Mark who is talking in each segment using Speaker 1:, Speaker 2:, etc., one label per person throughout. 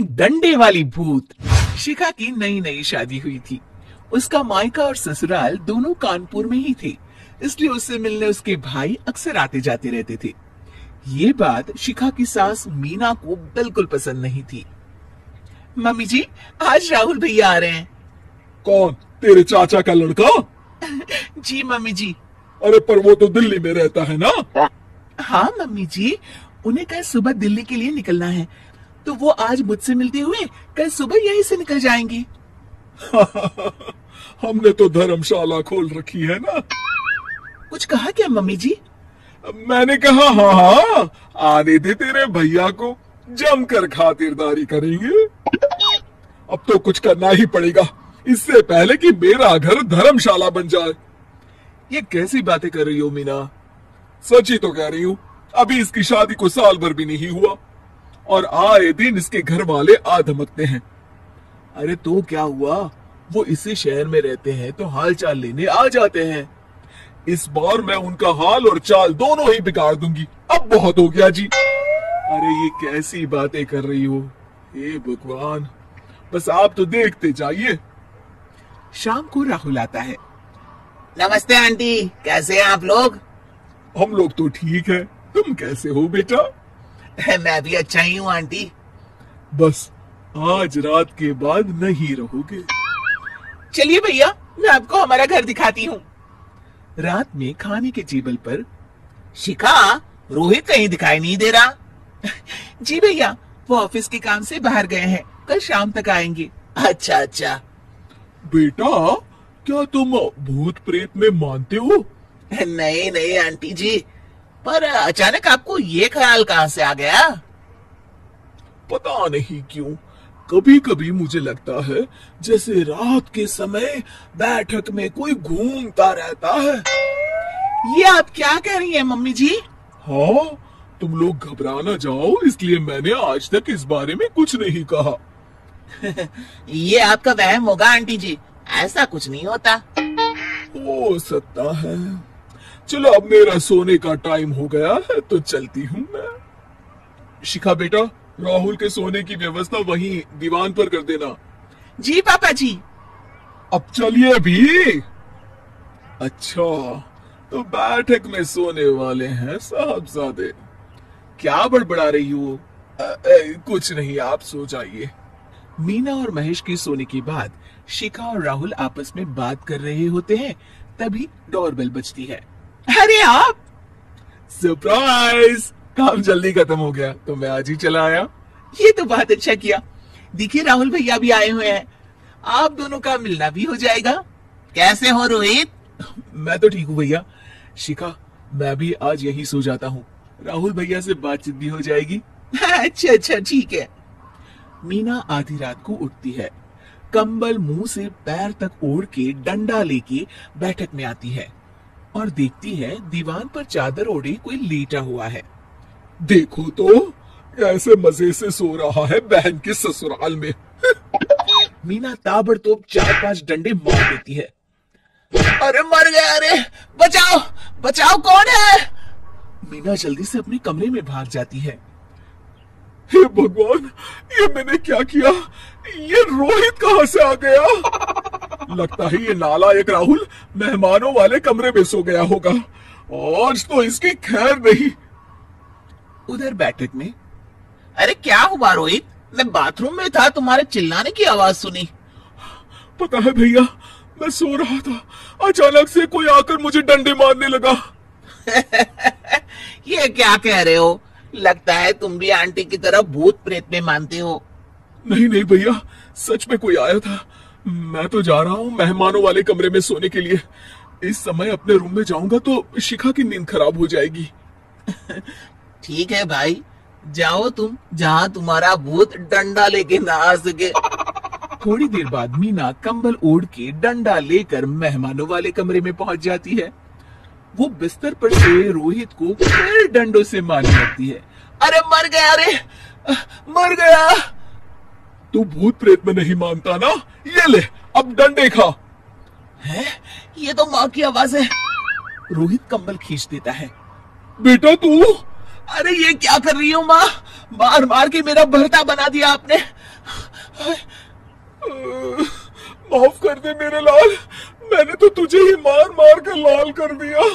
Speaker 1: डंडे वाली भूत। शिखा की नई नई शादी हुई थी। उसका मायका और ससुराल दोनों कानपुर में ही थे, इसलिए उससे मिलने उसके भाई अक्सर आते जाते रहते थे। ये बात शिखा की सास मीना को बिल्कुल पसंद नहीं थी। मम्मी जी, आज राहुल भैया आ रहे हैं।
Speaker 2: कौन, तेरे चाचा का लड़का?
Speaker 1: जी मम्मी जी।
Speaker 2: अरे पर वो तो दिल्ली में रहता है ना?
Speaker 1: हाँ मम्मी जी, उन्हें कल सुबह दिल्ली के लिए निकलना है, तो वो आज मुझसे मिलते हुए कल सुबह यहीं से निकल जाएंगी।
Speaker 2: हमने तो धर्मशाला खोल रखी है ना।
Speaker 1: कुछ कहा क्या मम्मी जी?
Speaker 2: मैंने कहा हाँ, आने दे तेरे भैया को, जमकर खातिरदारी करेंगे। अब तो कुछ करना ही पड़ेगा, इससे पहले कि मेरा घर धर्मशाला बन जाए।
Speaker 1: ये कैसी बातें कर रही हो मीना?
Speaker 2: सच ही तो कह रही हूँ। अभी इसकी शादी को साल भर भी नहीं हुआ और आए दिन इसके घर वाले आ धमकते हैं।
Speaker 1: अरे तो क्या हुआ, वो इसी शहर में रहते हैं तो हाल चाल लेने आ जाते हैं।
Speaker 2: इस बार मैं उनका हाल और चाल दोनों ही बिगाड़ दूंगी। अब बहुत हो गया जी।
Speaker 1: अरे ये कैसी बातें कर रही हो? हे भगवान, बस आप तो देखते जाइए। शाम को राहुल आता है।
Speaker 3: नमस्ते आंटी, कैसे हैं आप लोग?
Speaker 2: हम लोग तो ठीक है, तुम कैसे हो बेटा?
Speaker 3: मैं भी अच्छा ही हूँ आंटी।
Speaker 2: बस आज रात के बाद नहीं रहोगे।
Speaker 1: चलिए भैया, मैं आपको हमारा घर दिखाती हूँ। रात में खाने के टेबल पर
Speaker 3: शिखा, रोहित कहीं दिखाई नहीं दे रहा।
Speaker 1: जी भैया, वो ऑफिस के काम से बाहर गए हैं, कल शाम तक आएंगे।
Speaker 3: अच्छा अच्छा।
Speaker 2: बेटा, क्या तुम भूत प्रेत में मानते हो?
Speaker 3: नहीं नहीं आंटी जी, पर अचानक आपको ये ख्याल कहाँ से आ गया?
Speaker 2: पता नहीं क्यों, कभी कभी मुझे लगता है जैसे रात के समय बैठक में कोई घूमता रहता है।
Speaker 1: ये आप क्या कह रही हैं मम्मी जी?
Speaker 2: हाँ, तुम लोग घबरा ना जाओ, इसलिए मैंने आज तक इस बारे में कुछ नहीं कहा।
Speaker 3: ये आपका वहम होगा आंटी जी, ऐसा कुछ नहीं होता।
Speaker 2: हो सकता है। चलो अब मेरा सोने का टाइम हो गया है तो चलती हूँ मैं। शिखा बेटा, राहुल के सोने की व्यवस्था वहीं दीवान पर कर देना।
Speaker 1: जी पापा जी।
Speaker 2: अब चलिए भी। अच्छा, तो बैठक में सोने वाले हैं साहबजादे।
Speaker 1: क्या बड़बड़ा रही हो?
Speaker 2: कुछ नहीं, आप सो जाइए।
Speaker 1: मीना और महेश के सोने के बाद शिखा और राहुल आपस में बात कर रहे होते हैं, तभी डोरबेल बजती है। अरे आप!
Speaker 2: सरप्राइज! काम जल्दी खत्म हो गया तो मैं आज ही चला आया।
Speaker 1: ये तो बहुत अच्छा किया। देखिए राहुल भैया भी आए हुए हैं, आप दोनों का मिलना भी हो जाएगा।
Speaker 3: कैसे हो रोहित?
Speaker 1: मैं तो ठीक हूँ भैया। शिखा, मैं भी आज यही सो जाता हूँ, राहुल भैया से बातचीत भी हो जाएगी। अच्छा अच्छा ठीक है। मीना आधी रात को उठती है, कंबल मुंह से पैर तक ओढ़ के डंडा लेके बैठक में आती है और देखती है दीवान पर चादर ओढ़े कोई लेटा हुआ है।
Speaker 2: देखो तो कैसे मजे से सो रहा है बहन के ससुराल में।
Speaker 1: मीना ताबड़तोड़ 4-5 डंडे मार देती है।
Speaker 3: अरे मर गया, अरे बचाओ बचाओ, कौन है?
Speaker 1: मीना जल्दी से अपने कमरे में भाग जाती है।
Speaker 2: हे भगवान, ये मैंने क्या किया? ये रोहित कहाँ से आ गया? लगता है ये नालायक राहुल मेहमानों वाले कमरे में सो गया होगा। आज तो इसकी खैर नहीं।
Speaker 1: उधर बैठक में,
Speaker 3: अरे क्या हुआ रोहित? मैं बाथरूम में था, तुम्हारे चिल्लाने की आवाज सुनी।
Speaker 2: पता है भैया, मैं सो रहा था, अचानक से कोई आकर मुझे डंडे मारने लगा।
Speaker 3: ये क्या कह रहे हो? लगता है तुम भी आंटी की तरह भूत प्रेत में मानते हो।
Speaker 2: नहीं नहीं भैया, सच में कोई आया था। मैं तो जा रहा हूँ मेहमानों वाले कमरे में सोने के लिए। इस समय अपने रूम में जाऊंगा तो शिखा की नींद खराब हो जाएगी।
Speaker 3: ठीक है भाई, जाओ तुम, जहाँ तुम्हारा भूत डंडा लेके ना आ सके।
Speaker 1: थोड़ी देर बाद मीना कंबल ओढ़ के डंडा लेकर मेहमानों वाले कमरे में पहुंच जाती है। वो बिस्तर पर से रोहित को फिर डंडों से मारने लगती है।
Speaker 3: अरे मर गया, अरे मर गया।
Speaker 2: तू भूत प्रेत में नहीं मानता ना? ये ले, अब डंडे खा।
Speaker 3: है? ये तो माँ की आवाज है।
Speaker 1: रोहित कंबल खींच देता है।
Speaker 2: बेटा तू?
Speaker 3: अरे ये क्या कर रही हो माँ? मार मार के मेरा भरता बना दिया आपने।
Speaker 2: माफ कर दे मेरे लाल, मैंने तो तुझे ही मार मार कर लाल कर दिया।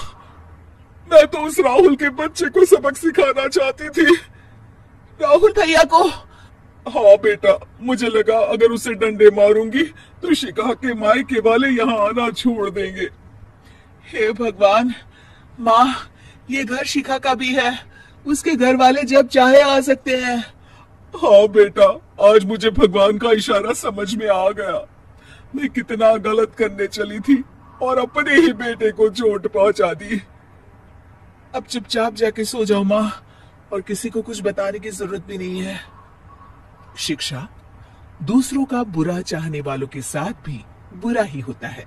Speaker 2: मैं तो उस राहुल के बच्चे को सबक सिखाना चाहती थी।
Speaker 3: राहुल भैया को?
Speaker 2: हाँ बेटा, मुझे लगा अगर उसे डंडे मारूंगी तो शिखा के मायके वाले यहाँ आना छोड़ देंगे।
Speaker 1: हे भगवान, माँ, ये घर शिखा का भी है, उसके घर वाले जब चाहे आ सकते हैं।
Speaker 2: हाँ बेटा, आज मुझे भगवान का इशारा समझ में आ गया। मैं कितना गलत करने चली थी और अपने ही बेटे को चोट पहुंचा दी।
Speaker 1: अब चुपचाप जाके सो जाओ माँ, और किसी को कुछ बताने की जरूरत भी नहीं है। शिक्षा दूसरों का बुरा चाहने वालों के साथ भी बुरा ही होता है।